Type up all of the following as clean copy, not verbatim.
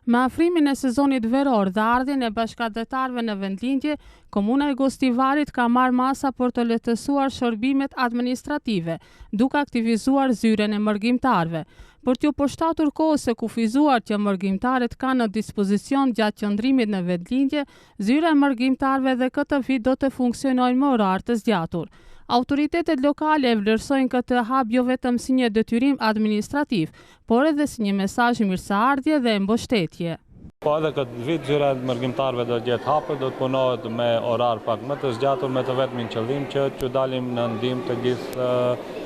Me afrimin e sezonit veror dhe ardhjen e bashkëdhetarëve në vendlindje, Komuna e Gostivarit ka marrë masa për të lehtësuar shërbimet administrative, duke aktivizuar zyren e mërgjimtarëve. Për t'ju përshtatur kohës së kufizuar që mërgjimtarët kanë në dispozicion gjatë qëndrimit në vendlindje, zyra e mërgjimtarëve dhe këtë vit do të funksionojnë me orar të zgjatur. Autoritetet lokale e vlerësojnë këtë hap jo vetëm si një detyrim administrativ, por edhe si një mesazh mirëseardhje dhe mbështetje. Po edhe këtë vit zyra e mërgjimtarëve do të jetë hapur, do të punohet me orar pak më të zgjatur, me të vetmin qëllim që dalim në ndihmë të gjithë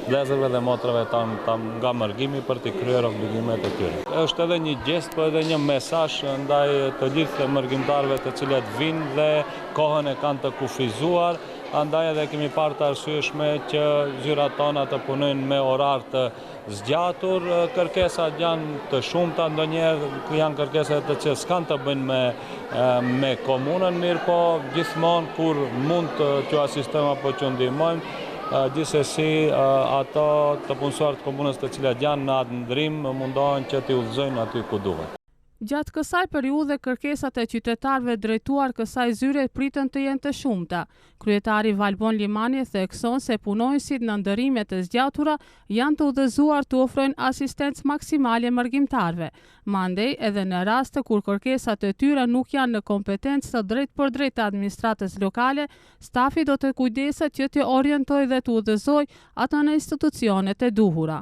vëllezërve dhe motrave tanë nga mërgjimi për të kryer obligimet e tyre. Është edhe një gest, po edhe një mesazh ndaj të gjithë mërgjimtarëve të cilët vinë dhe kohën e kanë të kufizuar. Andaj edhe kemi parë të arsyeshme që zyrat tona të punojnë me orar të zgjatur. Kërkesat janë të shumta, ndonjëherë janë kërkesa të cilët s'kan të bëjnë me komunën, mirë po gjithmonë kur mund të asistojmë apo që ndihmojmë, gjithsesi ato të punësuar të komunës të cilat janë në atë ndrim mundohen që t'i udhëzojnë aty ku duhet. Gjatë kësaj periudhe, kërkesat e qytetarëve drejtuar kësaj zyre pritën të jenë të shumta. Kryetari Valbon Limani thekson se punonësit në ndërimet e zgjatura janë të udhëzuar të ofrojnë asistencë maksimale mërgjimtarëve. Mandej, edhe në raste kur kërkesat e tyre nuk janë në kompetencë të drejtpërdrejtë të administratës lokale, stafi do të kujdeset që të orientojë dhe të udhëzojë ata në institucionet e duhura.